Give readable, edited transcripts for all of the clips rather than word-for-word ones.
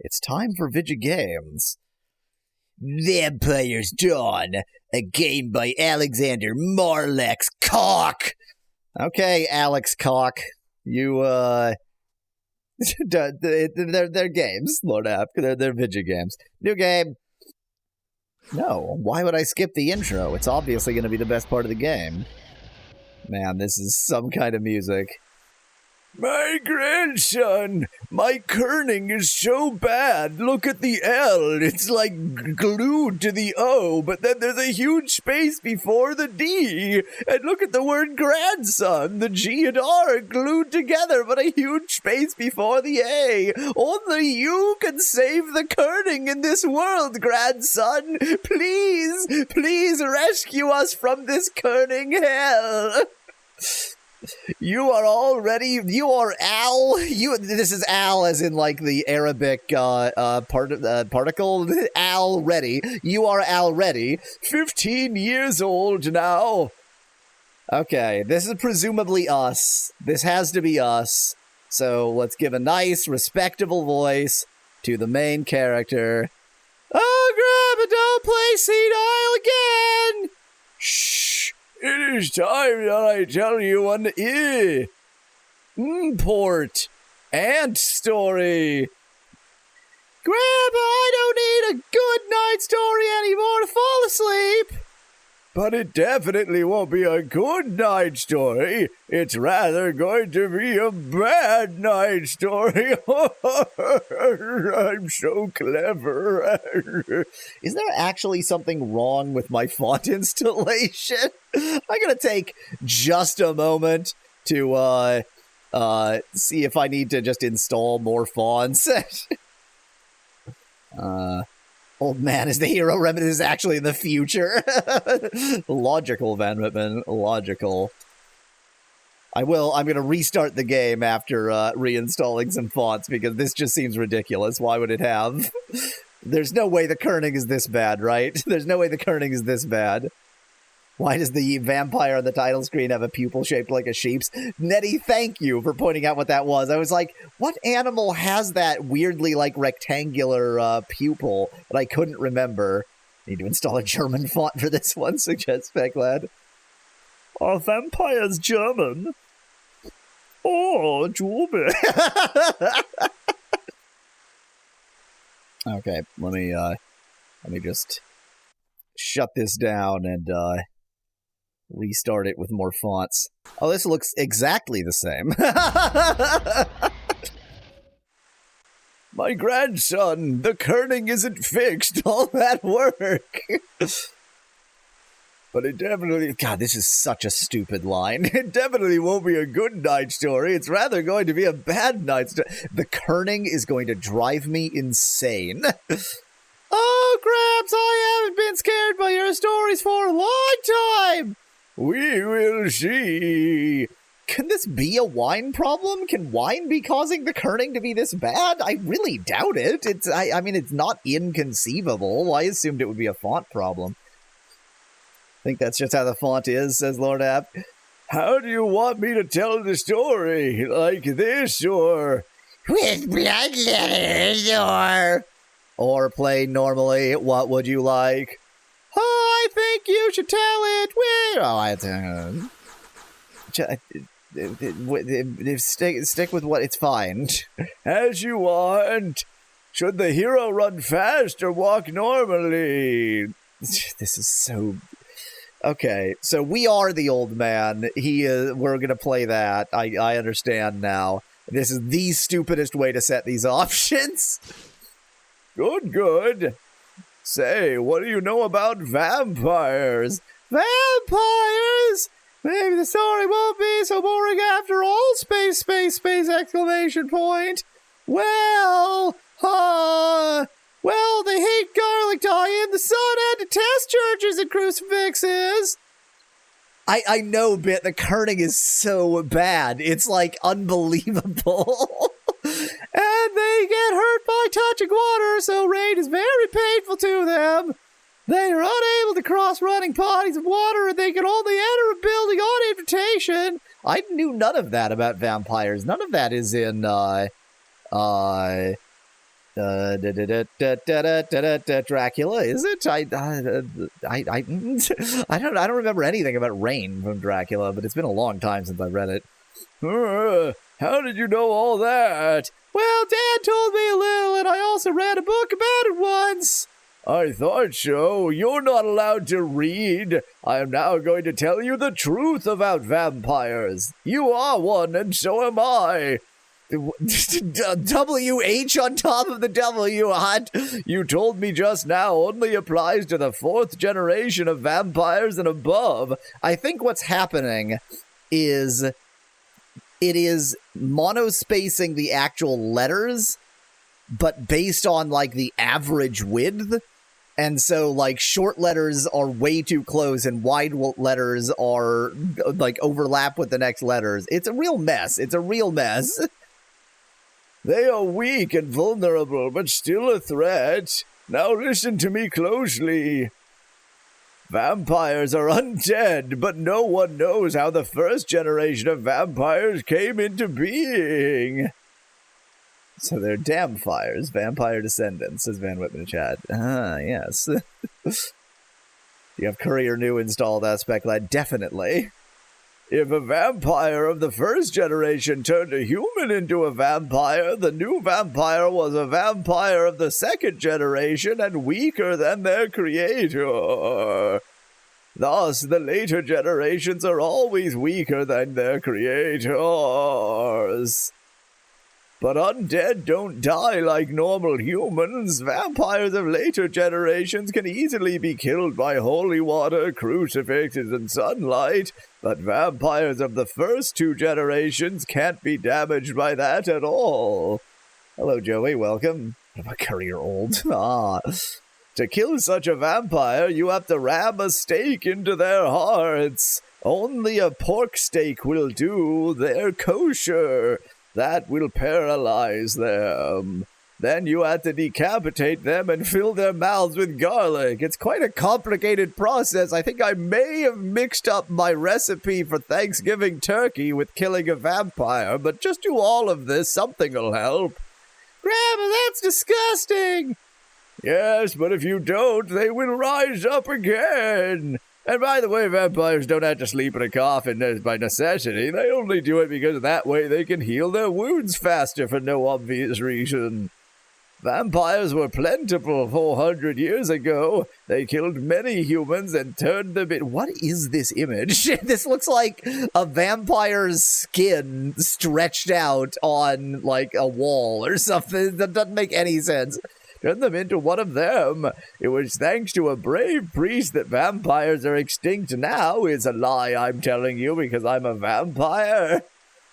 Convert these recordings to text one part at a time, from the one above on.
It's time for Vidya Games. Vampire's Dawn, a game by Alexander Marlex Cock. Okay, Alex Cock, you, they're games, Lord App. They're Vidya Games. New game. No, why would I skip the intro? It's obviously going to be the best part of the game. Man, this is some kind of music. My grandson, my kerning is so bad. Look at the L. It's like glued to the O, but then there's a huge space before the D. And look at the word grandson. The G and R are glued together, but a huge space before the A. Only you can save the kerning in this world, grandson. Please, please rescue us from this kerning hell. You are Al. This is Al as in like the Arabic particle. Al ready. You are Al ready. 15 years old now. Okay, this is presumably us. This has to be us. So let's give a nice, respectable voice to the main character. Oh, grab it, don't play senile again. Shh. It is time that I tell you an import ant story. Grandpa, I don't need a good night story anymore to fall asleep. But it definitely won't be a good night story. It's rather going to be a bad night story. I'm so clever. Is there actually something wrong with my font installation? I'm going to take just a moment to see if I need to just install more fonts. Old man is the hero. Remedy is actually in the future. Logical, Van Rittman. Logical. I'm going to restart the game after reinstalling some fonts because this just seems ridiculous. Why would it have? There's no way the kerning is this bad, right? There's no way the kerning is this bad. Why does the vampire on the title screen have a pupil shaped like a sheep's? Nettie, thank you for pointing out what that was. I was like, what animal has that weirdly, like, rectangular pupil? But I couldn't remember. Need to install a German font for this one, suggests Pecklad. Are vampires German? Oh, German. Okay, let me just shut this down and, restart it with more fonts. Oh, this looks exactly the same. My grandson, the kerning isn't fixed. All that work. But it definitely... God, this is such a stupid line. It definitely won't be a good night story. It's rather going to be a bad night story. The kerning is going to drive me insane. Oh, Gramps, I haven't been scared by your stories for a long time. We will see. Can this be a wine problem? Can wine be causing the kerning to be this bad? I really doubt it. I mean, it's not inconceivable. I assumed it would be a font problem. I think that's just how the font is, says Lord App. How do you want me to tell the story? Like this, or... with blood letters, or play normally? What would you like? Oh, I think you should tell it with... Stick with what... It's fine. As you want. Should the hero run fast or walk normally? This is so... Okay, so we are the old man. We're going to play that. I understand now. This is the stupidest way to set these options. Good. Say, what do you know about vampires? Vampires? Maybe the story won't be so boring after all, space, exclamation point. Well, they hate garlic dye in the sun and detest churches and crucifixes. I know, Bit, the kerning is so bad. It's, like, unbelievable. And they get hurt by touching water, so rain is very painful to them. They are unable to cross running bodies of water, and they can only enter a building on invitation. I knew none of that about vampires. None of that is in, Dracula, is it? I don't remember anything about rain from Dracula, but it's been a long time since I read it. How did you know all that? Well, Dad told me a little, and I also read a book about it once. I thought so. You're not allowed to read. I am now going to tell you the truth about vampires. You are one, and so am I. WH on top of the W, hot. You told me just now only applies to the 4th generation of vampires and above. I think what's happening is it is monospacing the actual letters, but based on, like, the average width. And so, like, short letters are way too close and wide letters are, like, overlap with the next letters. It's a real mess. It's a real mess. They are weak and vulnerable, but still a threat. Now listen to me closely. Vampires are undead, but no one knows how the 1st generation of vampires came into being. So they're damnfires, vampire descendants, says Van Whitman in chat. Ah, yes. You have Courier New installed, Aspect Lad? Definitely. If a vampire of the 1st generation turned a human into a vampire, the new vampire was a vampire of the 2nd generation and weaker than their creator. Thus, the later generations are always weaker than their creators. But undead don't die like normal humans. Vampires of later generations can easily be killed by holy water, crucifixes, and sunlight, but vampires of the first 2 generations can't be damaged by that at all. Hello, Joey, welcome. I'm a courier old. To kill such a vampire, you have to ram a stake into their hearts. Only a pork steak will do. They're kosher. That will paralyze them. Then you have to decapitate them and fill their mouths with garlic. It's quite a complicated process. I think I may have mixed up my recipe for Thanksgiving turkey with killing a vampire, but just do all of this. Something will help. Grandma, that's disgusting. Yes, but if you don't, they will rise up again. And by the way, vampires don't have to sleep in a coffin by necessity. They only do it because that way they can heal their wounds faster for no obvious reason. Vampires were plentiful 400 years ago. They killed many humans and turned them in... What is this image? This looks like a vampire's skin stretched out on, like, a wall or something. That doesn't make any sense. Turn them into one of them. It was thanks to a brave priest that vampires are extinct now. It's a lie I'm telling you because I'm a vampire.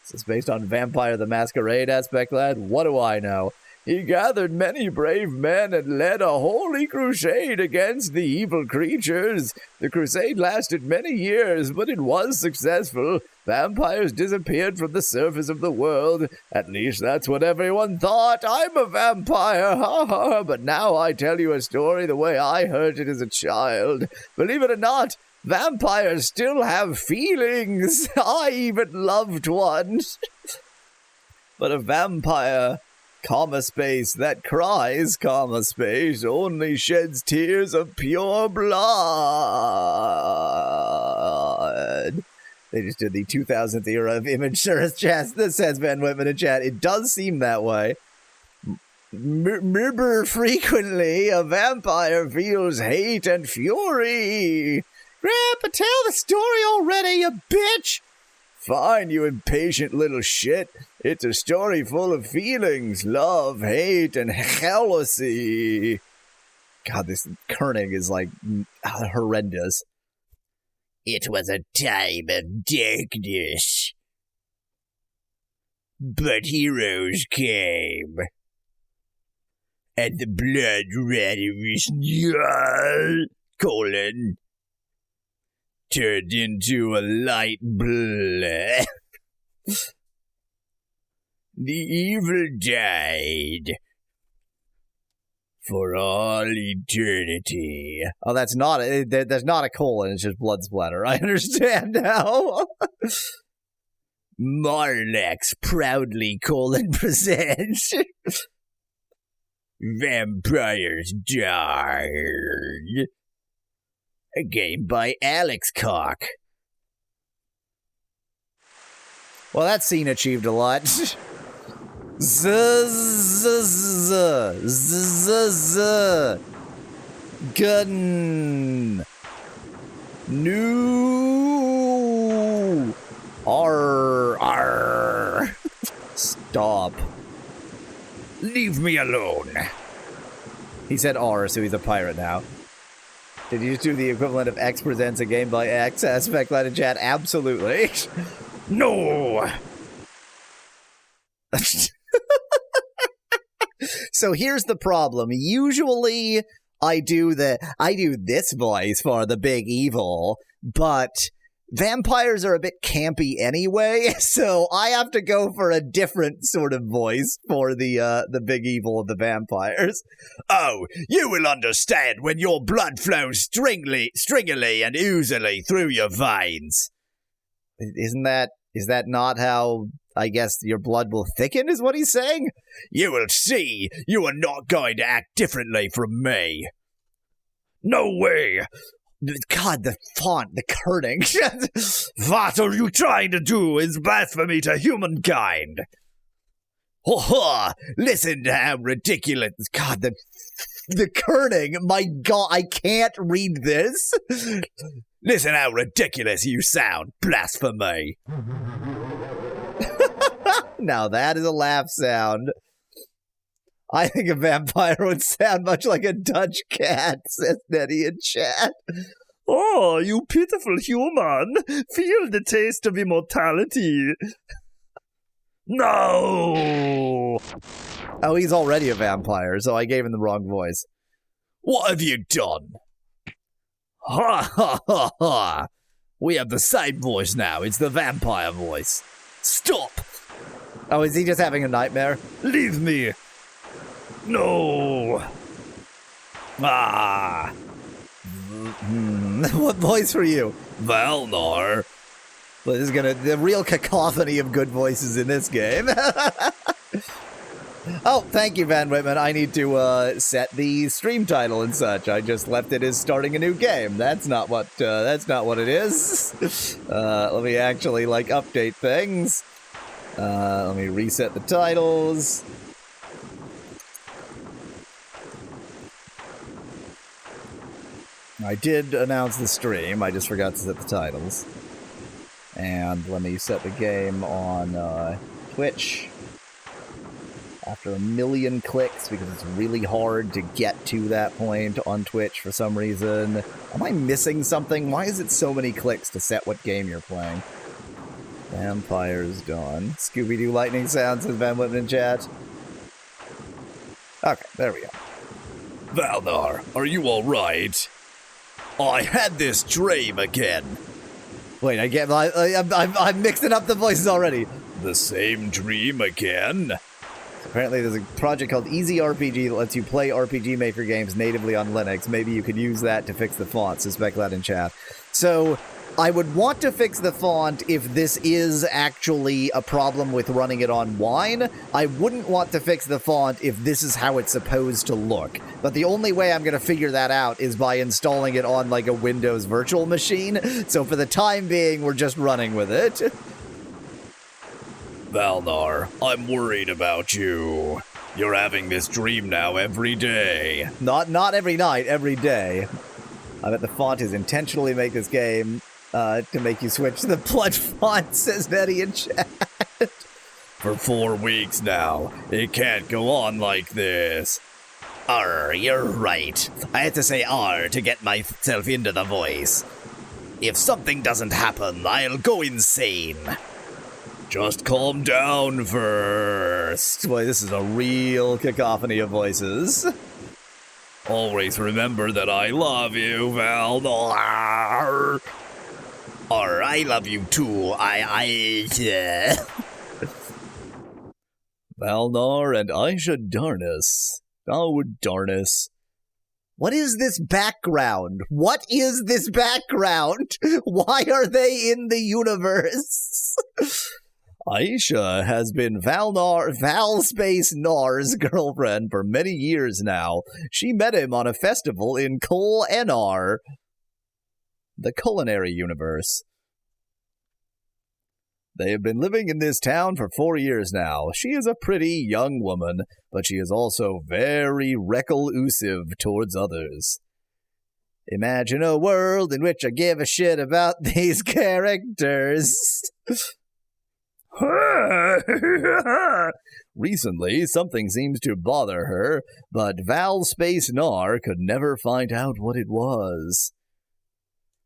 This is based on Vampire the Masquerade, Aspect Lad. What do I know? He gathered many brave men and led a holy crusade against the evil creatures. The crusade lasted many years, but it was successful. Vampires disappeared from the surface of the world. At least that's what everyone thought. I'm a vampire, ha ha. But now I tell you a story the way I heard it as a child. Believe it or not, vampires still have feelings. I even loved one. But a vampire... comma space, that cries, comma space, only sheds tears of pure blood. They just did the 2000th era of image search chat. This says Van Whitman in chat. It does seem that way. Frequently, a vampire feels hate and fury. Grandpa, tell the story already, you bitch! Fine, you impatient little shit. It's a story full of feelings, love, hate, and jealousy. God, this Kerning is, like, horrendous. It was a time of darkness. But heroes came. And the blood ran colon turned into a light blood. The evil died for all eternity. Oh, that's not there's not a colon, it's just blood splatter. I understand now. Marlex proudly presents. Vampires Dark. A game by Alex Cock. Well, that scene achieved a lot. Gun. New. R. Stop. Leave me alone. He said R, so he's a pirate now. Did you do the equivalent of X presents a game by X? Aspect line in chat. Absolutely. No. So here's the problem. Usually I do this voice for the big evil, but vampires are a bit campy anyway, so I have to go for a different sort of voice for the big evil of the vampires. Oh, you will understand when your blood flows stringily and oozily through your veins. Is that not how, I guess, your blood will thicken, is what he's saying? You will see. You are not going to act differently from me. No way. God, the font, the kerning. What are you trying to do is blasphemy to humankind. Ho ho! Listen to how ridiculous. God, the kerning. My God, I can't read this. Listen how ridiculous you sound, blasphemy. Now that is a laugh sound. I think a vampire would sound much like a Dutch cat, says Nettie in chat. Oh, you pitiful human. Feel the taste of immortality. No! Oh, he's already a vampire, so I gave him the wrong voice. What have you done? Ha ha ha ha! We have the same voice now. It's the vampire voice. Stop! Oh, is he just having a nightmare? Leave me! No! Ah! What voice for you? Valnar. Well, this is the real cacophony of good voices in this game. Oh, thank you, Van Whitman. I need to set the stream title and such. I just left it as starting a new game. That's not what it is. Let me actually update things. Let me reset the titles. I did announce the stream, I just forgot to set the titles. And let me set the game on Twitch. After 1 million clicks, because it's really hard to get to that point on Twitch for some reason. Am I missing something? Why is it so many clicks to set what game you're playing? Vampires Dawn. Scooby-Doo lightning sounds, says Van Whitman in chat. Okay, there we go. Valnar, are you alright? I had this dream again. Wait, I'm mixing up the voices already. The same dream again? Apparently there's a project called Easy RPG that lets you play RPG Maker games natively on Linux. Maybe you could use that to fix the font. Suspect that in chat. So I would want to fix the font if this is actually a problem with running it on Wine. I wouldn't want to fix the font if this is how it's supposed to look. But the only way I'm going to figure that out is by installing it on a Windows virtual machine. So for the time being, we're just running with it. Valnar, I'm worried about you. You're having this dream now every day. Not every night, every day. I bet the font is intentionally make this game to make you switch to the blood font, says Nettie in chat. For 4 weeks now. It can't go on like this. You're right. I had to say to get myself into the voice. If something doesn't happen, I'll go insane. Just calm down first. Boy, this is a real cacophony of voices. Always remember that I love you, Valnar. Or I love you too. Valnar and Aysha Darnus. Oh, Darnus. What is this background? What is this background? Why are they in the universe? Aysha has been Valspace Nar's girlfriend for many years now. She met him on a festival in Klennar, the culinary universe. They have been living in this town for 4 years now. She is a pretty young woman, but she is also very reclusive towards others. Imagine a world in which I give a shit about these characters. Recently, something seems to bother her, but Valspace Nar could never find out what it was.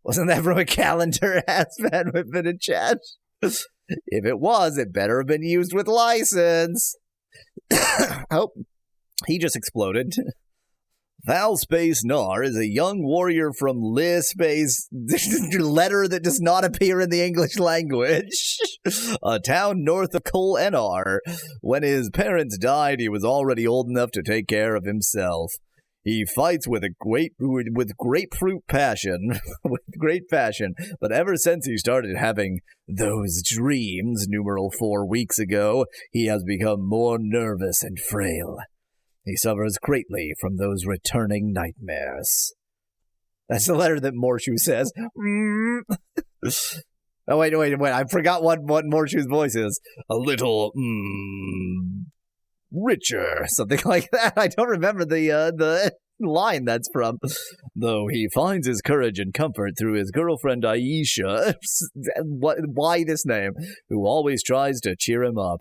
Wasn't that from a calendar? Has been within a chat. If it was, it better have been used with license. Oh, he just exploded. Valspace Nar is a young warrior from Lispace, letter that does not appear in the English language, a town north of Klennar. When his parents died, he was already old enough to take care of himself. He fights with grapefruit passion, with great passion, but ever since he started having those dreams, numeral 4 weeks ago, he has become more nervous and frail. He suffers greatly from those returning nightmares. That's the letter that Morshu says. Oh, wait. I forgot what Morshu's voice is. A little, richer. Something like that. I don't remember the line that's from. Though he finds his courage and comfort through his girlfriend Aysha. Why this name? Who always tries to cheer him up.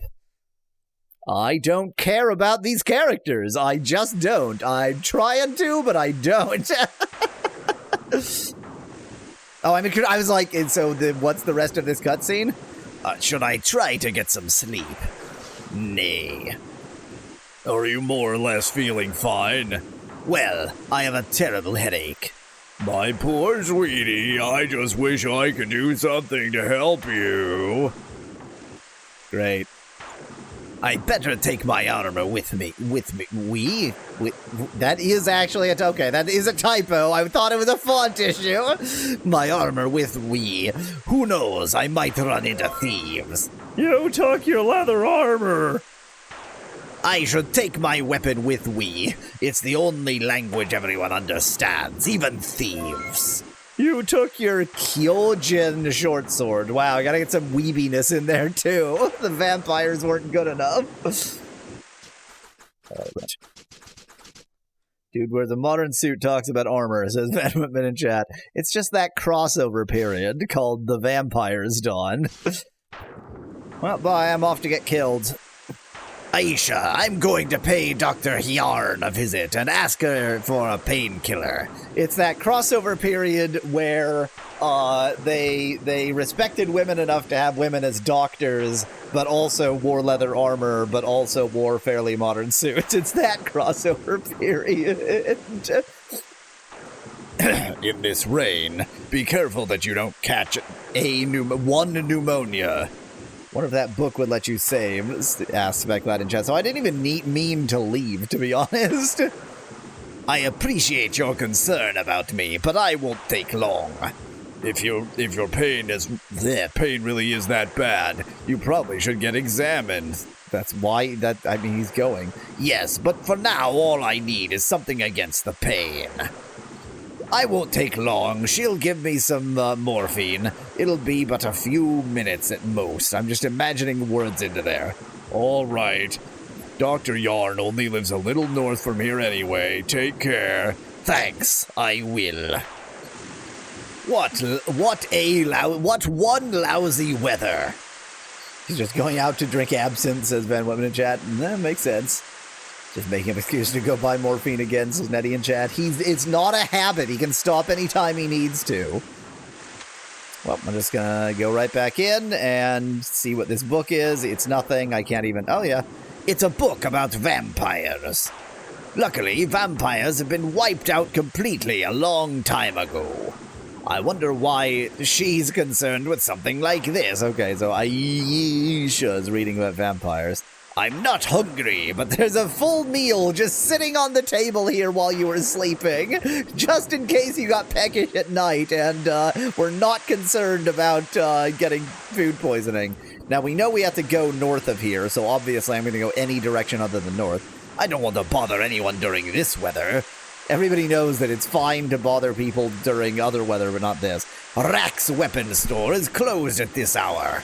I don't care about these characters. I just don't. I'm trying to, but I don't. Oh, I mean, I was like, and so what's the rest of this cutscene? Should I try to get some sleep? Nay. Are you more or less feeling fine? Well, I have a terrible headache. My poor sweetie, I just wish I could do something to help you. Great. I better take my armor with me. That is actually okay. That is a typo. I thought it was a font issue. My armor with we. Who knows? I might run into thieves. You took your leather armor. I should take my weapon with we. It's the only language everyone understands, even thieves. You took your Kyojin short sword. Wow, I gotta get some weebiness in there, too. The vampires weren't good enough. Dude, where the modern suit talks about armor, says Van Whitman in chat. It's just that crossover period called The Vampire's Dawn. Well, bye, I'm off to get killed. Aysha, I'm going to pay Dr. Yarn a visit and ask her for a painkiller. It's that crossover period where they respected women enough to have women as doctors, but also wore leather armor, but also wore fairly modern suits. It's that crossover period. In this rain, be careful that you don't catch one pneumonia. Wonder if that book would let you save, asked Specklad in chat. So I didn't even mean to leave, to be honest. I appreciate your concern about me, but I won't take long. If your pain really is that bad, you probably should get examined. That's why he's going. Yes, but for now, all I need is something against the pain. I won't take long. She'll give me some morphine. It'll be but a few minutes at most. I'm just imagining words into there. All right. Dr. Yarn only lives a little north from here anyway. Take care. Thanks. I will. What one lousy weather. He's just going out to drink absinthe, says Van Women in chat. That makes sense. Just making an excuse to go buy morphine again, says Nettie in chat. It's not a habit. He can stop anytime he needs to. Well, I'm just gonna go right back in and see what this book is. It's nothing. I can't even... Oh, yeah. It's a book about vampires. Luckily, vampires have been wiped out completely a long time ago. I wonder why she's concerned with something like this. Okay, so Aysha's reading about vampires. I'm not hungry, but there's a full meal just sitting on the table here while you were sleeping, just in case you got peckish at night and we're not concerned about getting food poisoning. Now, we know we have to go north of here, so obviously I'm going to go any direction other than north. I don't want to bother anyone during this weather. Everybody knows that it's fine to bother people during other weather, but not this. Rack's weapon store is closed at this hour.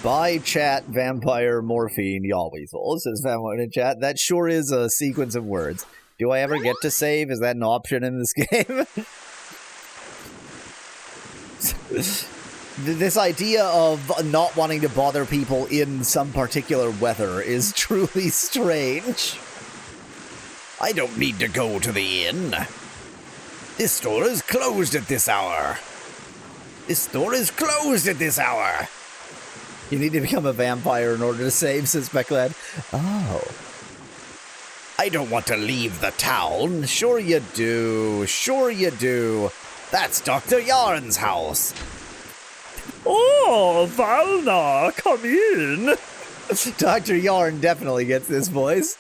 Bye, chat, vampire, morphine, Yawweasel, says Vampire in chat. That sure is a sequence of words. Do I ever get to save? Is that an option in this game? This idea of not wanting to bother people in some particular weather is truly strange. I don't need to go to the inn. This store is closed at this hour. This store is closed at this hour. You need to become a vampire in order to save, says Becklad. Oh. I don't want to leave the town. Sure you do. Sure you do. That's Dr. Yarn's house. Oh, Valnar, come in. Dr. Yarn definitely gets this voice.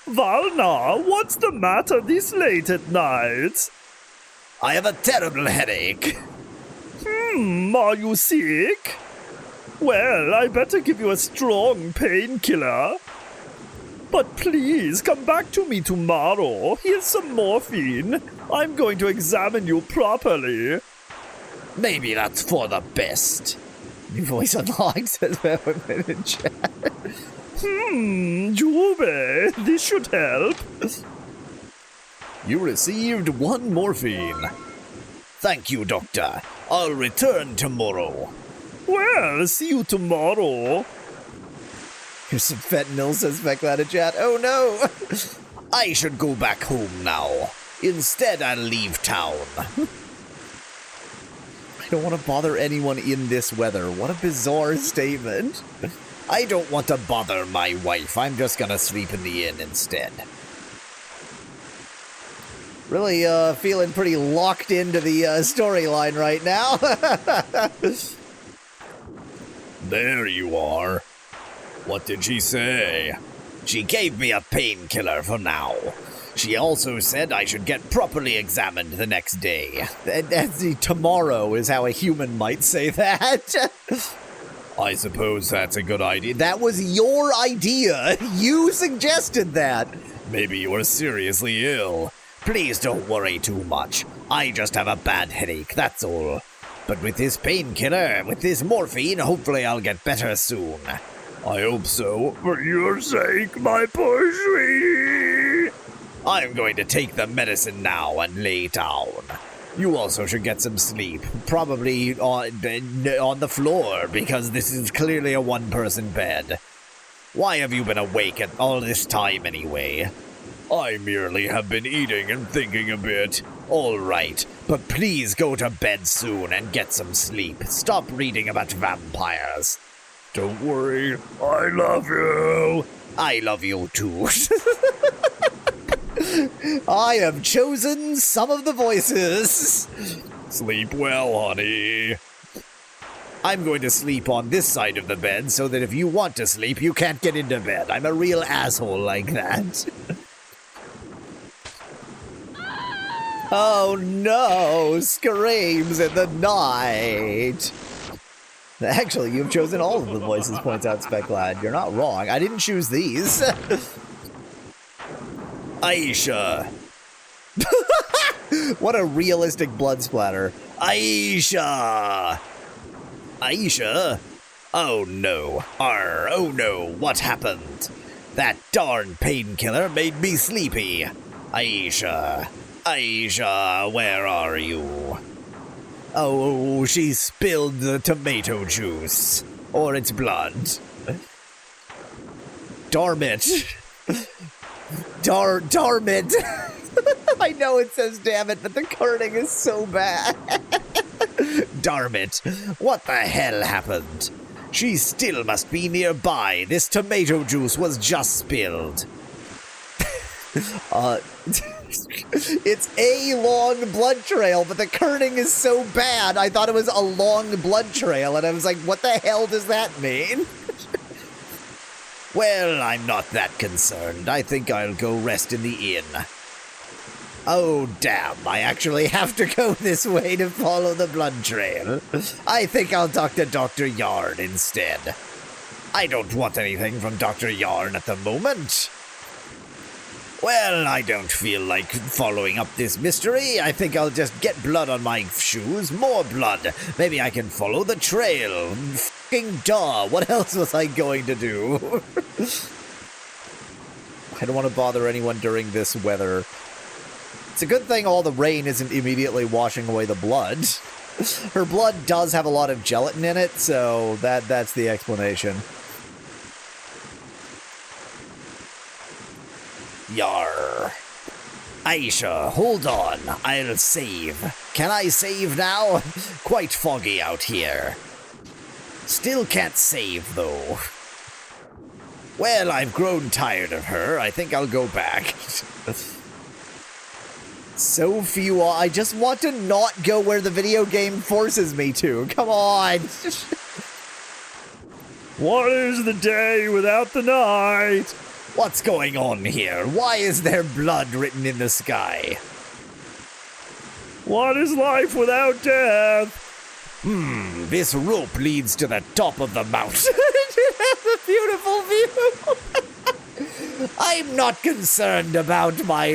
Valnar, what's the matter this late at night? I have a terrible headache. Are you sick? Well, I better give you a strong painkiller. But please, come back to me tomorrow. Here's some morphine. I'm going to examine you properly. Maybe that's for the best. New voice unlocked, says Vampire in chat. Jube, this should help. You received 1 morphine. Thank you, Doctor. I'll return tomorrow. Well, see you tomorrow. Here's some fentanyl, says Becklad in chat. Oh no! I should go back home now. Instead, I'll leave town. I don't want to bother anyone in this weather. What a bizarre statement. I don't want to bother my wife. I'm just gonna sleep in the inn instead. Really feeling pretty locked into the storyline right now. There you are. What did she say? She gave me a painkiller for now. She also said I should get properly examined the next day. Tomorrow is how a human might say that. I suppose that's a good idea. That was your idea. You suggested that. Maybe you are seriously ill. Please don't worry too much. I just have a bad headache, that's all. But with this painkiller, with this morphine, hopefully I'll get better soon. I hope so. For your sake, my poor sweetie. I'm going to take the medicine now and lay down. You also should get some sleep. Probably on the floor, because this is clearly a one-person bed. Why have you been awake at all this time anyway? I merely have been eating and thinking a bit. All right, but please go to bed soon and get some sleep. Stop reading about vampires. Don't worry, I love you. I love you too. I have chosen some of the voices. Sleep well, honey. I'm going to sleep on this side of the bed so that if you want to sleep, you can't get into bed. I'm a real asshole like that. Oh no, screams in the night. Actually, you've chosen all of the voices, points out Specklad. You're not wrong. I didn't choose these. Aysha. What a realistic blood splatter. Aysha. Aysha? Oh no. Oh no, what happened? That darn painkiller made me sleepy. Aysha. Aysha, where are you? Oh, she spilled the tomato juice. Or its blood. Darn it. Darn it. I know it says damn it, but the kerning is so bad. Darn it. What the hell happened? She still must be nearby. This tomato juice was just spilled. It's a long blood trail, but the kerning is so bad, I thought it was a long blood trail, and I was like, what the hell does that mean? Well, I'm not that concerned. I think I'll go rest in the inn. Oh, damn, I actually have to go this way to follow the blood trail. I think I'll talk to Dr. Yarn instead. I don't want anything from Dr. Yarn at the moment. Well, I don't feel like following up this mystery. I think I'll just get blood on my shoes. More blood. Maybe I can follow the trail. Fucking duh. What else was I going to do? I don't want to bother anyone during this weather. It's a good thing all the rain isn't immediately washing away the blood. Her blood does have a lot of gelatin in it, so that's the explanation. Yar. Aysha, hold on. I'll save. Can I save now? Quite foggy out here. Still can't save, though. Well, I've grown tired of her. I think I'll go back. So few. I just want to not go where the video game forces me to. Come on. What is the day without the night? What's going on here? Why is there blood written in the sky? What is life without death? This rope leads to the top of the mountain. It has a beautiful view. I'm not concerned about my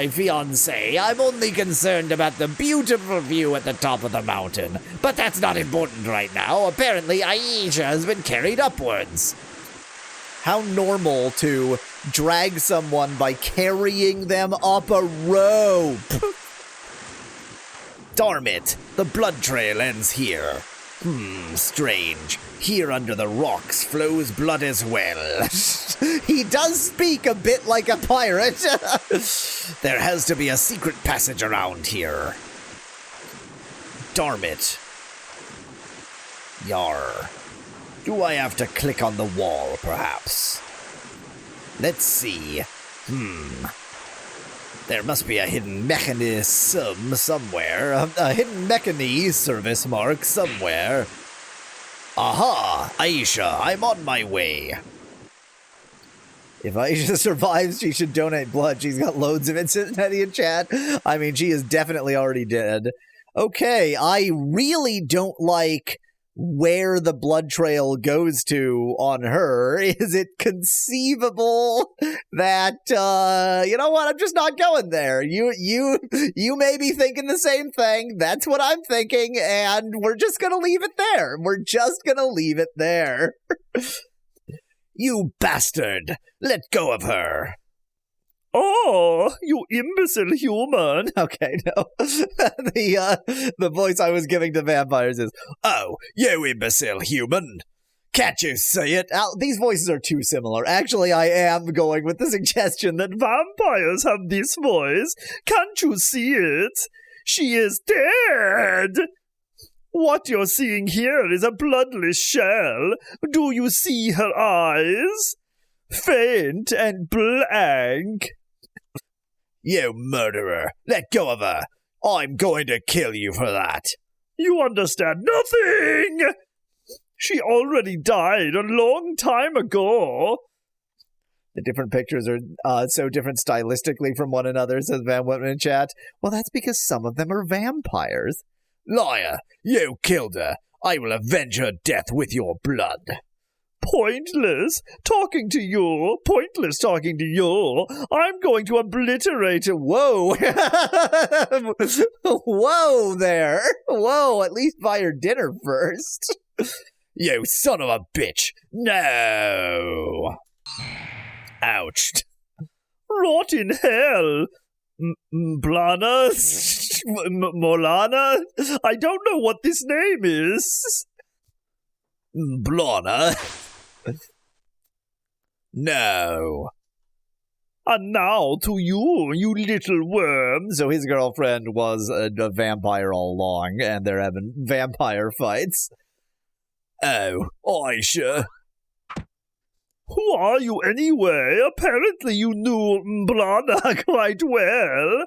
fiancé. I'm only concerned about the beautiful view at the top of the mountain. But that's not important right now. Apparently, Aysha has been carried upwards. How normal to drag someone by carrying them up a rope. Darn it, the blood trail ends here. Strange. Here under the rocks flows blood as well. He does speak a bit like a pirate. There has to be a secret passage around here. Darn it. Yar. Do I have to click on the wall, perhaps? Let's see. There must be a hidden mechanism somewhere. A hidden mechany service mark somewhere. Aha! Aysha, I'm on my way. If Aysha survives, she should donate blood. She's got loads of it sitting in chat. I mean, she is definitely already dead. Okay, I really don't like where the blood trail goes to on her. Is it conceivable that you know what, I'm just not going there? You may be thinking the same thing. That's what I'm thinking, and we're just gonna leave it there. We're just gonna leave it there. You bastard, let go of her. Oh, you imbecile human. Okay, no. The voice I was giving to vampires is, oh, you imbecile human. Can't you see it? These voices are too similar. Actually, I am going with the suggestion that Vampires have this voice. Can't you see it? She is dead. What you're seeing here is a bloodless shell. Do you see her eyes? Faint and blank. You murderer! Let go of her! I'm going to kill you for that! You understand nothing! She already died a long time ago! The different pictures are so different stylistically from one another, says Van Whitman in chat. Well, that's because some of them are vampires. Liar! You killed her! I will avenge her death with your blood! Pointless talking to you. Pointless talking to you. I'm going to obliterate. Whoa. Whoa there. Whoa, at least buy her dinner first. You son of a bitch. No. Ouch. Rot in hell. Blana? Molana? I don't know what this name is. Blana? No. And now to you, you little worm. So his girlfriend was a vampire all along, and they're having vampire fights. Oh, Aysha. Who are you anyway? Apparently you knew Blana quite well.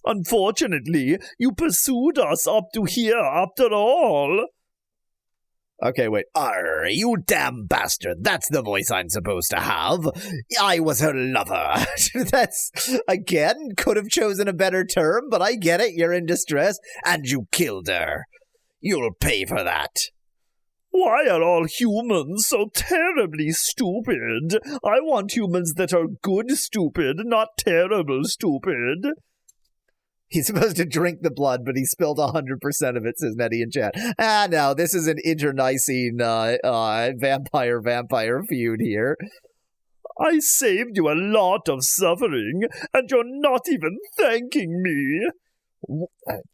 Unfortunately, you pursued us up to here after all. Okay, wait. Arr, you damn bastard. That's the voice I'm supposed to have. I was her lover. That's, again, could have chosen a better term, but I get it. You're in distress, and you killed her. You'll pay for that. Why are all humans so terribly stupid? I want humans that are good stupid, not terrible stupid. He's supposed to drink the blood, but he spilled 100% of it, says Nettie in chat. No, this is an internecine vampire feud here. I saved you a lot of suffering, and you're not even thanking me.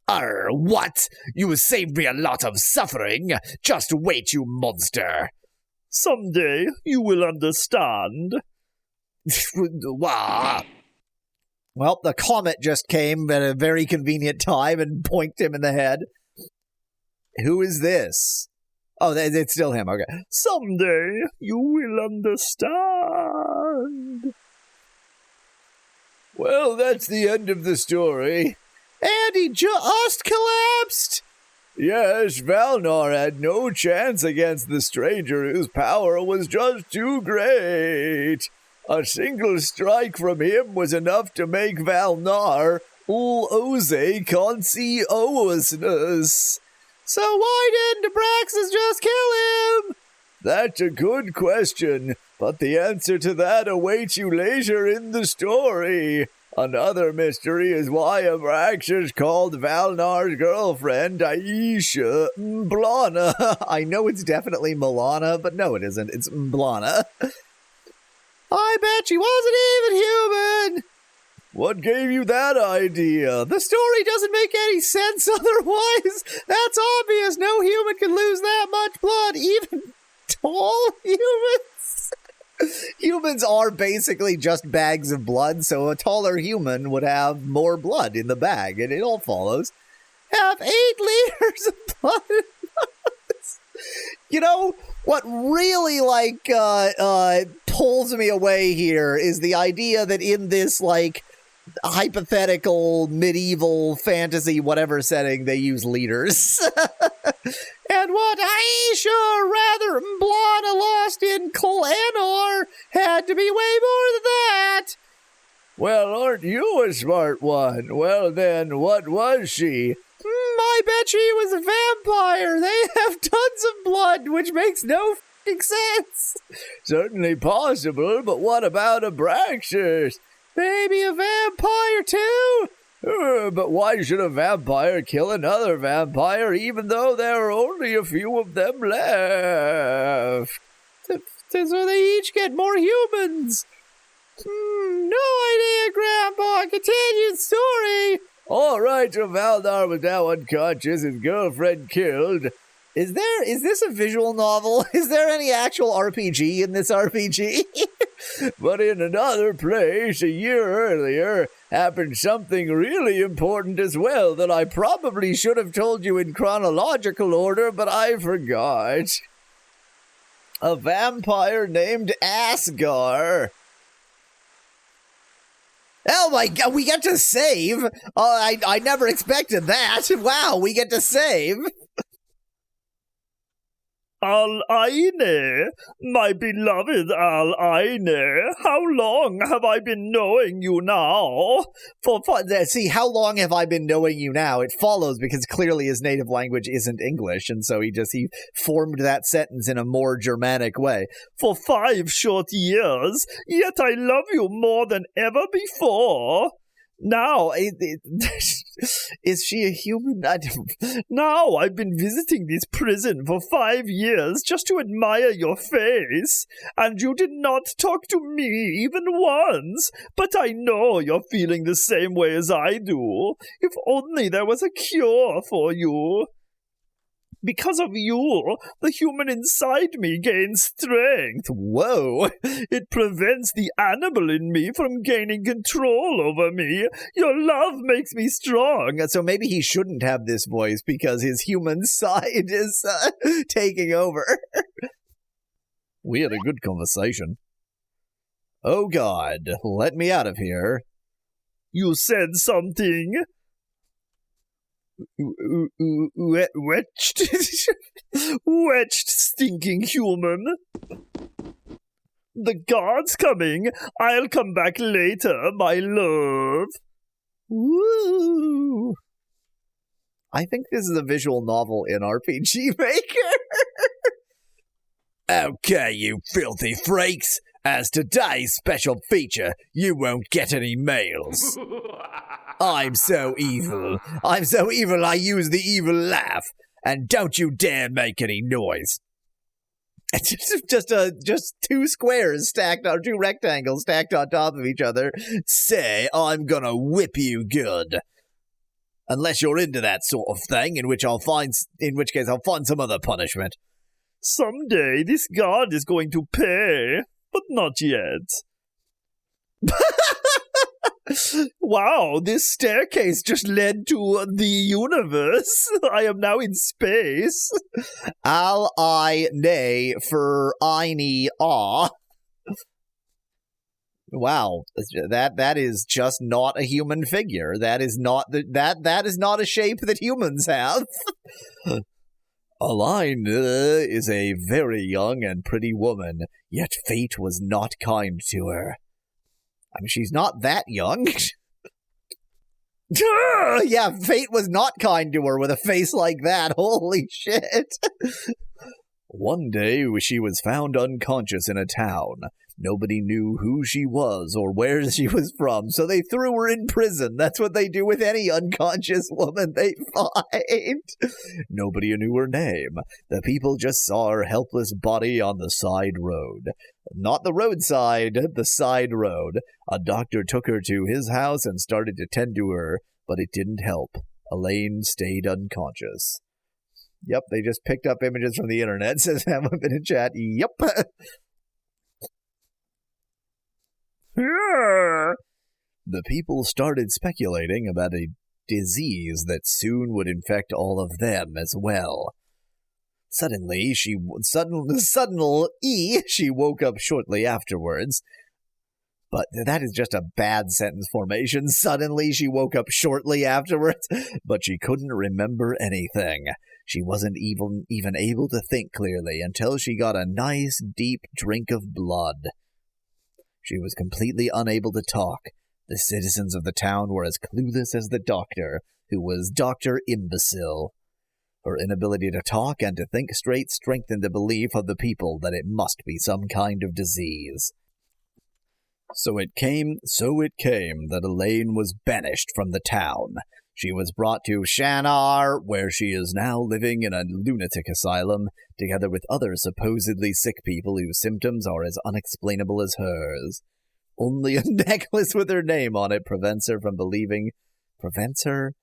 What? You saved me a lot of suffering? Just wait, you monster. Someday you will understand. Well, the comet just came at a very convenient time and poinked him in the head. Who is this? Oh, it's still him. Okay. Someday you will understand. Well, that's the end of the story. And he just collapsed. Yes, Valnar had no chance against the stranger whose power was just too great. A single strike from him was enough to make Valnar oze consciousness. So why didn't Abraxas just kill him? That's a good question, but the answer to that awaits you later in the story. Another mystery is why Abraxas called Valnar's girlfriend Aysha Blana. I know it's definitely Milana, but no it isn't. It's Blana. I bet she wasn't even human! What gave you that idea? The story doesn't make any sense otherwise. That's obvious. No human can lose that much blood, even tall humans. Humans are basically just bags of blood, so a taller human would have more blood in the bag, and it all follows. Have 8 liters of blood. You know, what really, pulls me away here is the idea that in this, hypothetical, medieval, fantasy, whatever setting, they use liters. And what Aysha, rather Blana, lost in Klennar had to be way more than that. Well, aren't you a smart one? Well, then, what was she? I bet she was a vampire. They have tons of blood, which makes no f***ing sense. Certainly possible, but what about Abraxas? Maybe a vampire, too? But why should a vampire kill another vampire, even though there are only a few of them left? So they each get more humans. No idea, Grandpa. Continued story. All right, so Valnar was now unconscious, his girlfriend killed. Is this a visual novel? Is there any actual RPG in this RPG? But in another place, a year earlier, happened something really important as well that I probably should have told you in chronological order, but I forgot. A vampire named Asgar. Oh my god, we get to save! I never expected that. Wow, we get to save. Alaine, my beloved Alaine, how long have I been knowing you now? See, how long have I been knowing you now? It follows because clearly his native language isn't English, and so he formed that sentence in a more Germanic way. For 5 short years, yet I love you more than ever before. Now, is she a human? Now I've been visiting this prison for 5 years just to admire your face, and you did not talk to me even once, but I know you're feeling the same way as I do. If only there was a cure for you. Because of you, the human inside me gains strength. Whoa! It prevents the animal in me from gaining control over me. Your love makes me strong. So maybe he shouldn't have this voice because his human side is taking over. We had a good conversation. Oh God, let me out of here. You said something? Wetched stinking human. The guard's coming. I'll come back later, my love. Woo! I think this is a visual novel in RPG Maker. Okay, you filthy freaks. As today's special feature, you won't get any mails. I'm so evil. I'm so evil I use the evil laugh. And don't you dare make any noise. It's just two squares stacked on, two rectangles stacked on top of each other. Say, I'm gonna whip you good. Unless you're into that sort of thing, in which case I'll find some other punishment. Someday this guard is going to pay, but not yet. Wow, this staircase just led to the universe. I am now in space. Alaine Frynia. Wow, that is just not a human figure. That is not that is not a shape that humans have. Alaine is a very young and pretty woman, yet fate was not kind to her. I mean, she's not that young. Yeah, fate was not kind to her with a face like that. Holy shit. One day, she was found unconscious in a town. Nobody knew who she was or where she was from, so they threw her in prison. That's what they do with any unconscious woman they find. Nobody knew her name. The people just saw her helpless body on the side road. Not the roadside, the side road. A doctor took her to his house and started to tend to her, but it didn't help. Alaine stayed unconscious. Yep, they just picked up images from the internet, says Haven't Been in Chat. Yep. The people started speculating about a disease that soon would infect all of them as well. Suddenly, she woke up shortly afterwards. But that is just a bad sentence formation. Suddenly, she woke up shortly afterwards, but she couldn't remember anything. She wasn't even able to think clearly until she got a nice, deep drink of blood. She was completely unable to talk. The citizens of the town were as clueless as the doctor, who was Dr. Imbecile. Her inability to talk and to think straight strengthened the belief of the people that it must be some kind of disease. So it came that Alaine was banished from the town. She was brought to Shannar, where she is now living in a lunatic asylum, together with other supposedly sick people whose symptoms are as unexplainable as hers. Only a necklace with her name on it prevents her from believing... Prevents her?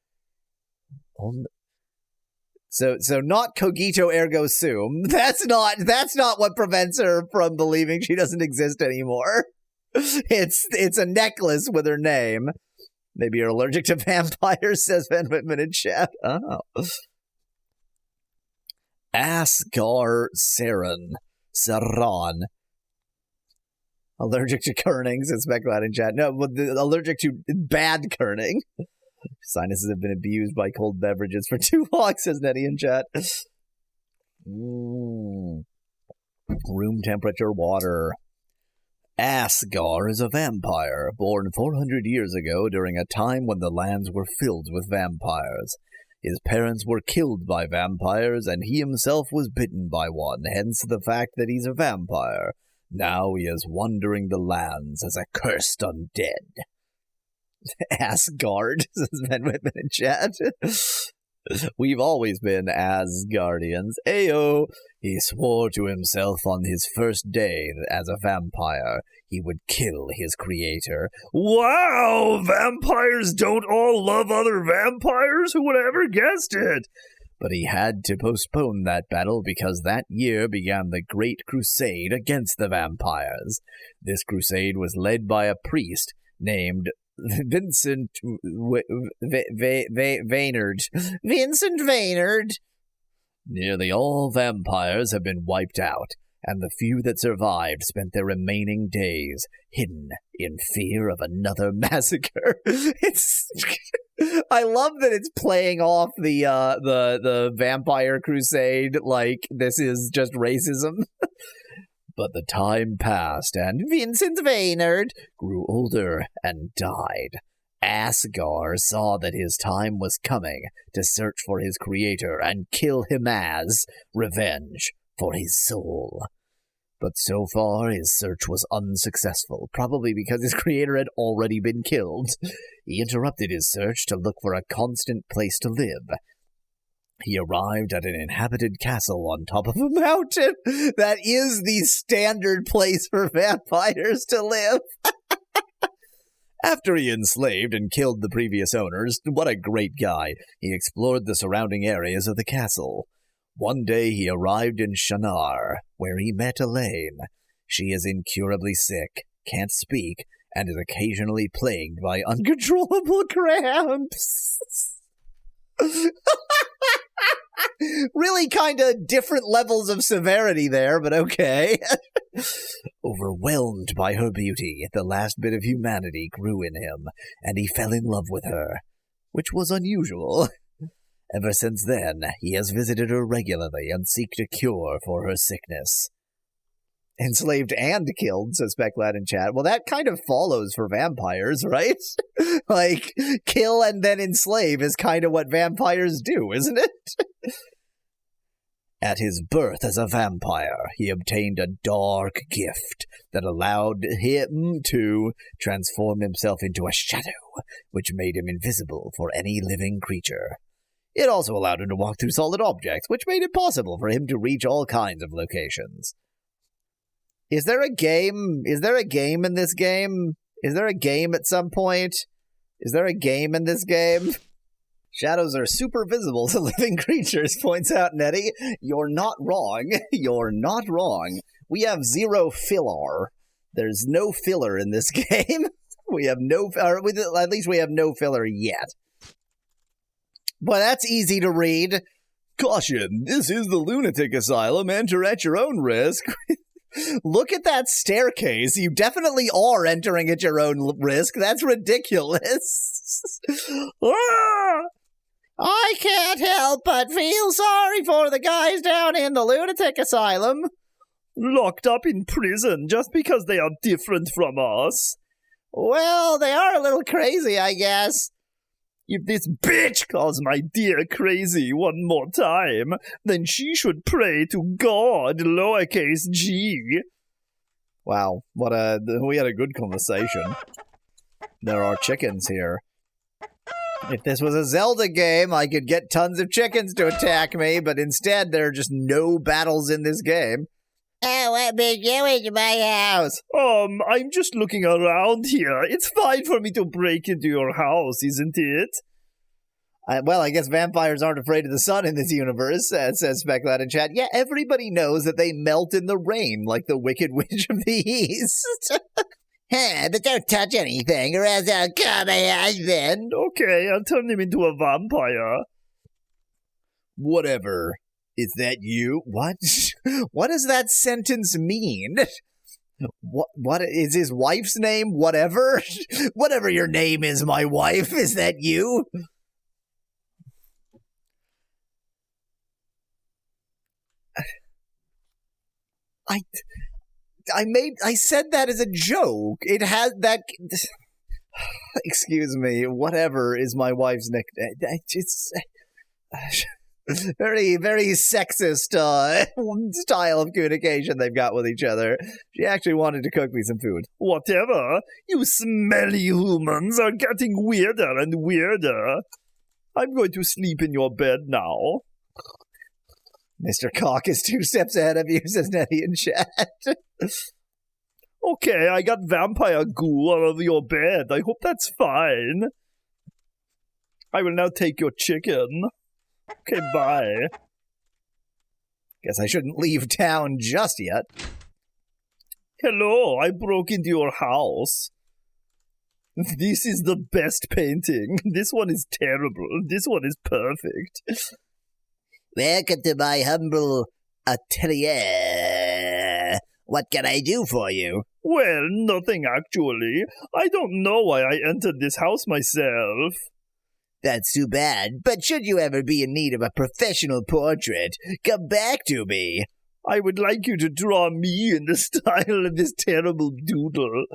So not cogito ergo sum. That's not what prevents her from believing she doesn't exist anymore. It's a necklace with her name. Maybe you're allergic to vampires, says Van Whitman in chat. Oh. Asgar Serran. Allergic to Kerning, says Specklad in chat. No, allergic to bad Kerning. Sinuses have been abused by cold beverages for too long, says Nettie in chat. Room temperature water. Asgar is a vampire, born 400 years ago during a time when the lands were filled with vampires. His parents were killed by vampires, and he himself was bitten by one, hence the fact that he's a vampire. Now he is wandering the lands as a cursed undead. Asgard, says Ben Whitman in chat. We've always been Asgardians. Ayo! He swore to himself on his first day that as a vampire, he would kill his creator. Wow! Vampires don't all love other vampires? Who would have ever guessed it? But he had to postpone that battle because that year began the Great Crusade against the vampires. This crusade was led by a priest named Vincent Vaynard. Vincent Vaynard. Nearly all vampires have been wiped out. and the few that survived spent their remaining days hidden in fear of another massacre. I love that it's playing off the Vampire Crusade like this is just racism. But the time passed, and Vincent Vaynard grew older and died. Asgar saw that his time was coming to search for his creator and kill him as revenge for his soul. But so far, his search was unsuccessful, probably because his creator had already been killed. He interrupted his search to look for a constant place to live. He arrived at an inhabited castle on top of a mountain. That is the standard place for vampires to live. After he enslaved and killed the previous owners, what a great guy, he explored the surrounding areas of the castle. One day he arrived in Shannar, where he met Alaine. She is incurably sick, can't speak, and is occasionally plagued by uncontrollable cramps. Really kind of different levels of severity there, but okay. Overwhelmed by her beauty, the last bit of humanity grew in him, and he fell in love with her, which was unusual. Ever since then, he has visited her regularly and sought a cure for her sickness. Enslaved and killed, says Specklad in chat. Well, that kind of follows for vampires, right? Like, kill and then enslave is kind of what vampires do, isn't it? At his birth as a vampire, he obtained a dark gift that allowed him to transform himself into a shadow, which made him invisible for any living creature. It also allowed him to walk through solid objects, which made it possible for him to reach all kinds of locations. Is there a game? Is there a game in this game? Is there a game at some point? Is there a game in this game? Shadows are super visible to living creatures, points out Nettie. You're not wrong. You're not wrong. We have zero filler. There's no filler in this game. We have no, or at least we have no filler yet. Boy, that's easy to read. Caution, this is the lunatic asylum. Enter at your own risk. Look at that staircase. You definitely are entering at your own risk. That's ridiculous. I can't help but feel sorry for the guys down in the lunatic asylum. Locked up in prison just because they are different from us. Well, they are a little crazy, I guess. If this bitch calls my dear crazy one more time, then she should pray to God, lowercase g. Wow, we had a good conversation. There are chickens here. If this was a Zelda game, I could get tons of chickens to attack me, but instead there are just no battles in this game. Oh, what brings you into my house? I'm just looking around here. It's fine for me to break into your house, isn't it? Well, I guess vampires aren't afraid of the sun in this universe, says Specklad in chat. Yeah, everybody knows that they melt in the rain like the Wicked Witch of the East. But don't touch anything, or else I'll call my husband. Okay, I'll turn him into a vampire. Whatever. Is that you? What? What does that sentence mean? What is his wife's name? Whatever? Whatever your name is, my wife. Is that you? I said that as a joke. It has that. Excuse me. Whatever is my wife's nickname. It's very, very sexist style of communication they've got with each other. She actually wanted to cook me some food. Whatever. You smelly humans are getting weirder and weirder. I'm going to sleep in your bed now. Mr. Cock is 2 steps ahead of you, says Nettie in chat. Okay, I got vampire goo all over your bed. I hope that's fine. I will now take your chicken. Okay, bye. Guess I shouldn't leave town just yet. Hello, I broke into your house. This is the best painting. This one is terrible. This one is perfect. Welcome to my humble atelier. What can I do for you? Well, nothing actually. I don't know why I entered this house myself. That's too bad, but should you ever be in need of a professional portrait, come back to me. I would like you to draw me in the style of this terrible doodle.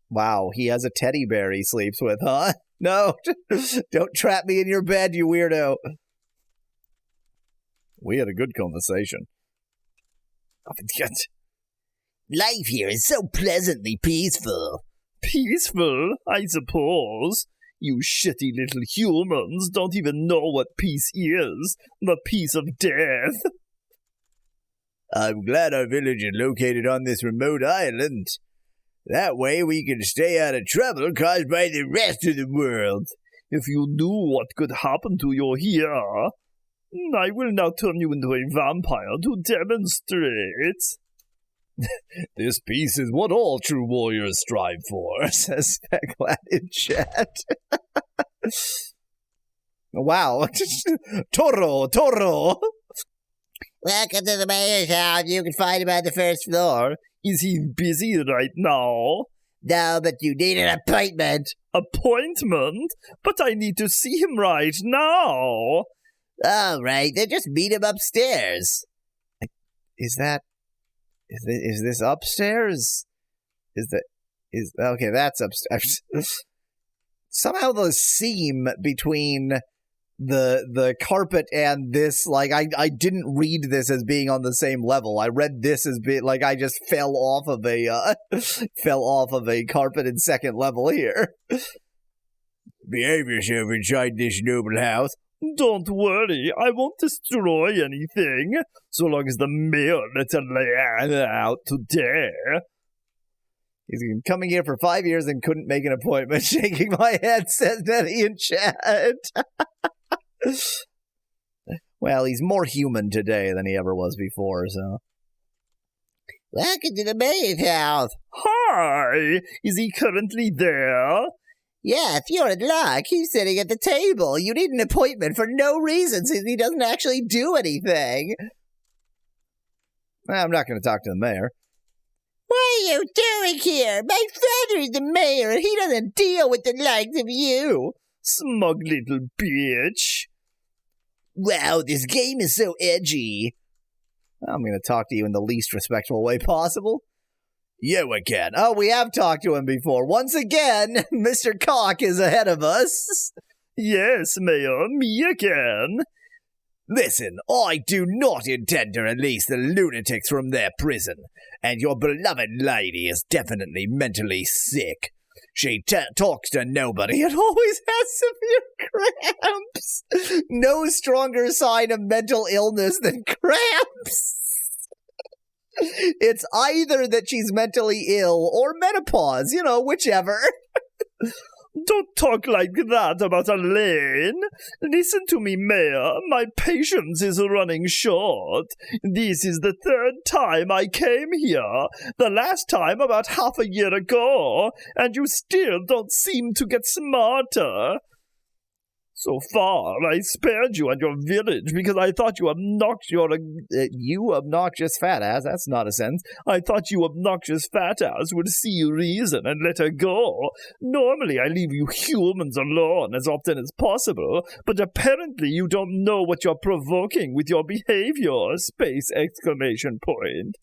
Wow, he has a teddy bear he sleeps with, huh? No, don't trap me in your bed, you weirdo. We had a good conversation. Life here is so pleasantly peaceful. Peaceful, I suppose. You shitty little humans don't even know what peace is. The peace of death. I'm glad our village is located on this remote island. That way we can stay out of trouble caused by the rest of the world. If you knew what could happen to you here, I will now turn you into a vampire to demonstrate. This peace is what all true warriors strive for, says Specklad in chat. Wow. Toro! Welcome to the mayor's house. You can find him on the first floor. Is he busy right now? No, but you need an appointment. Appointment? But I need to see him right now. All right, then just meet him upstairs. Is this upstairs? Okay, that's upstairs. Somehow the seam between the carpet and this, like, I didn't read this as being on the same level. I read this as being like I just fell off of a carpet in second level here. Behave yourself inside this noble house. Don't worry, I won't destroy anything, so long as the mayor lets Alaine out today. He's been coming here for 5 years and couldn't make an appointment. Shaking my head, says Nettie in chat. Well, he's more human today than he ever was before, so. Welcome to the mayor's house. Hi! Is he currently there? Yeah, if you're in luck, he's sitting at the table. You need an appointment for no reason since he doesn't actually do anything. I'm not going to talk to the mayor. What are you doing here? My father is the mayor and he doesn't deal with the likes of you. Smug little bitch. Wow, this game is so edgy. I'm going to talk to you in the least respectful way possible. Yeah, we can. Oh, we have talked to him before. Once again, Mr. Cock is ahead of us. Yes, Mayor, me again. Listen, I do not intend to release the lunatics from their prison, and your beloved lady is definitely mentally sick. She talks to nobody and always has severe cramps. No stronger sign of mental illness than cramps. It's either that she's mentally ill or menopause, whichever. Don't talk like that about Alaine. Listen to me, Mayor. My patience is running short. This is the third time I came here. The last time about half a year ago, and you still don't seem to get smarter. So far, I spared you and your village because I thought you obnoxious fat ass. That's not a sentence. I thought you obnoxious fat ass would see reason and let her go. Normally, I leave you humans alone as often as possible, but apparently you don't know what you're provoking with your behavior, space exclamation point.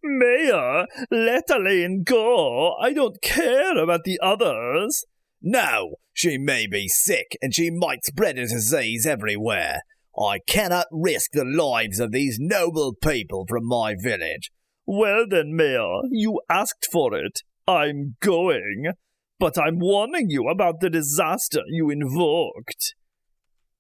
Mayor, let Alaine go. I don't care about the others. No, she may be sick, and she might spread a disease everywhere. I cannot risk the lives of these noble people from my village. Well then, Mayor, you asked for it. I'm going. But I'm warning you about the disaster you invoked.